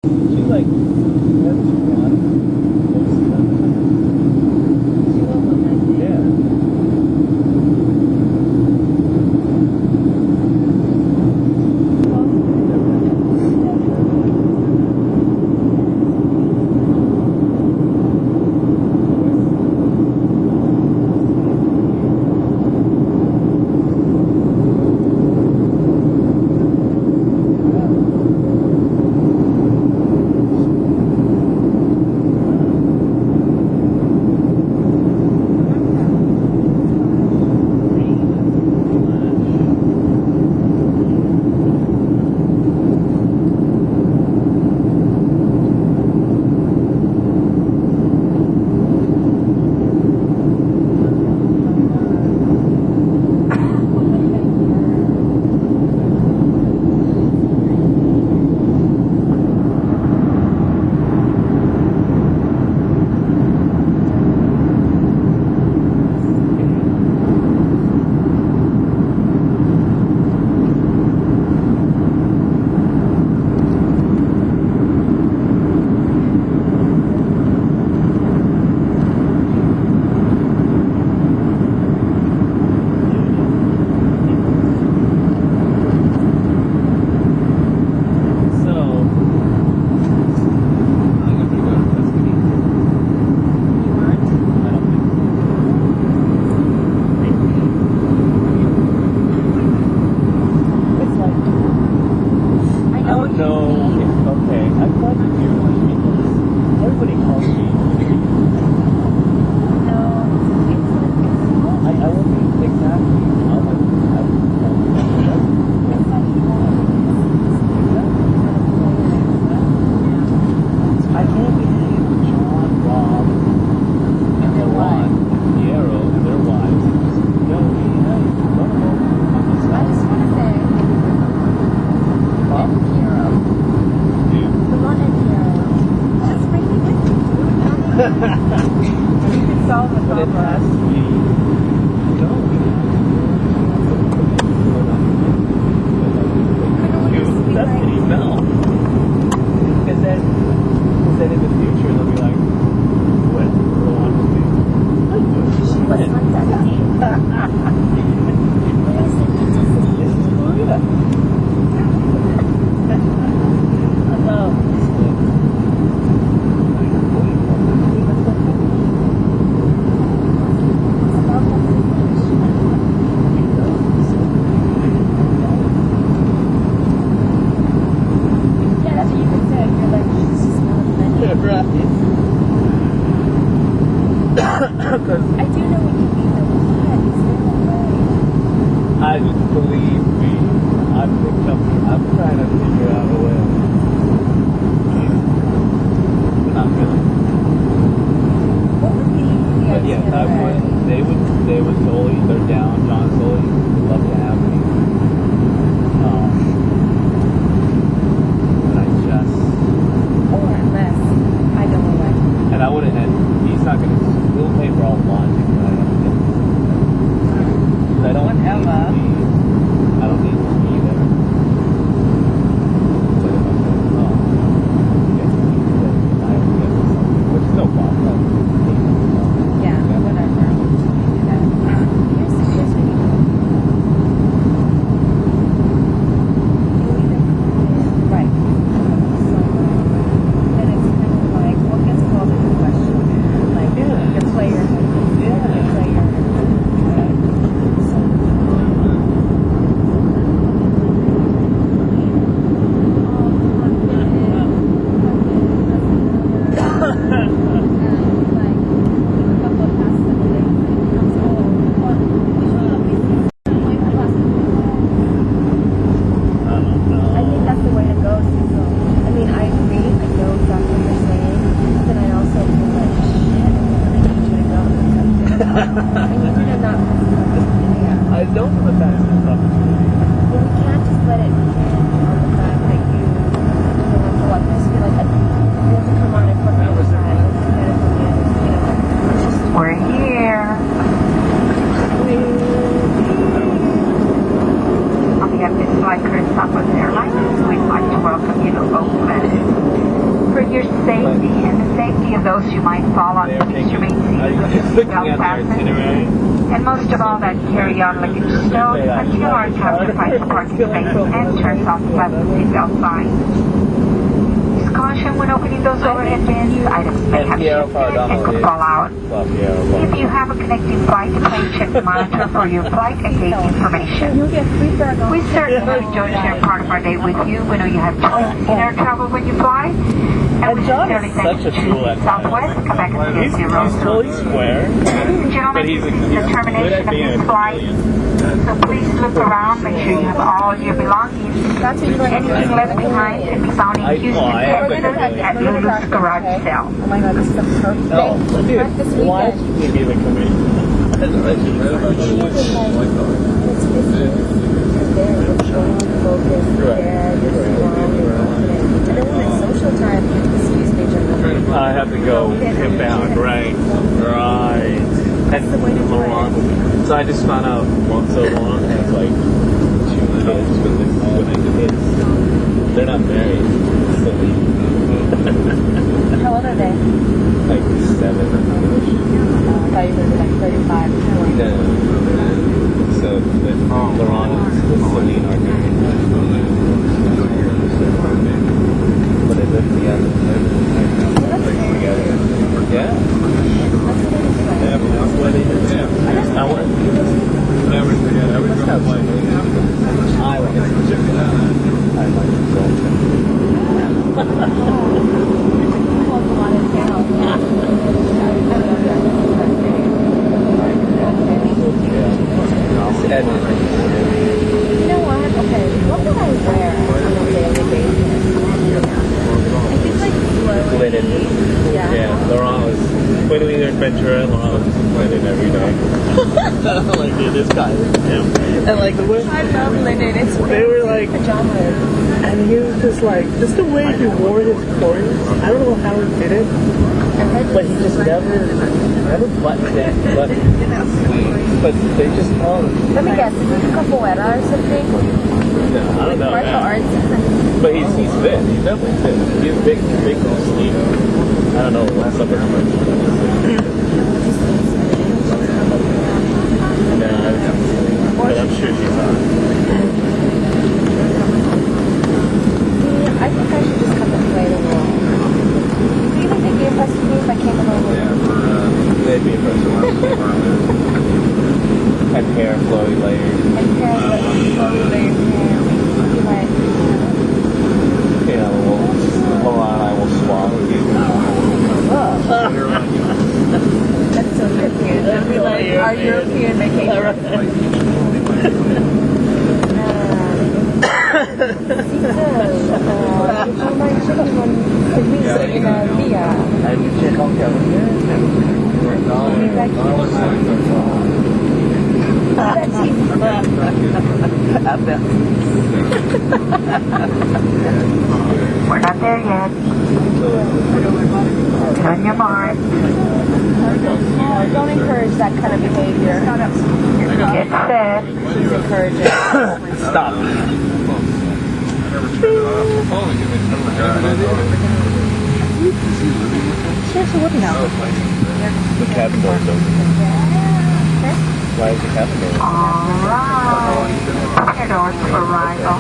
She's like, what does she want? She will look like it. Yeah. Yeah, whatever. Here's those you might fall on, please remain seated with your seatbelt fastened. And most of all, that carry-on luggage stowed until our captain finds a parking space and turns off the seatbelt sign. Caution when opening those overhead bins, items may have shifted and could fall out. If you have a connecting flight, please check the monitor for your flight and gate information. We certainly enjoy sharing part of our day with you. We know you have choice in our travel when you fly. And we sincerely thank you for choosing Southwest, Quebec, and He's fully square. Gentlemen, this is the termination of this flight. So please look around, make sure you have all your belongings. Anything left behind can be found in Houston, Texas at Lulu's garage sale. Oh my god, this is a perfect trip this Why weekend. did you even come in? I have to go inbound, right. And so I just found out so long has like 2 kids with kids. They're not married. How old are they? Like 7 or 9. I thought you were like 35. No. So Laurent is Celine are married. But they live together. Yeah. That's what they do. I want never forget every time I like You know what? Okay, what would I wear on a daily basis? I think like linen. Yeah, Laurent was when we were in Ventura, Laurent was linen every day. Like, dude, this guy was him. And like the way I love linen. It's they were like pajamas. and he was just like just the way he wore his clothes. I don't know how he did it, but he just never buttoned it. But they just all. Let me guess, is it a capoeira or something? No, I don't know. Martial arts? But he's fit. He's definitely fit. He's big sleeve. I don't know. Last summer how much. But I'm sure she's on. I think I should just come and play the role. Do you think they'd be impressed with me if I came along with them? They'd be impressed with and hair flowy layers. And hair, slowly layered hair. Like, You know, Laurent and I will swap. that's so European. That'd be like our European vacation. We're not there yet. Turn your mind. Don't encourage that kind of behavior. Get set. Please encourage it. Stop. The cabin door's open. Why is the cabin door open? Alright. Prepare doors for arrival.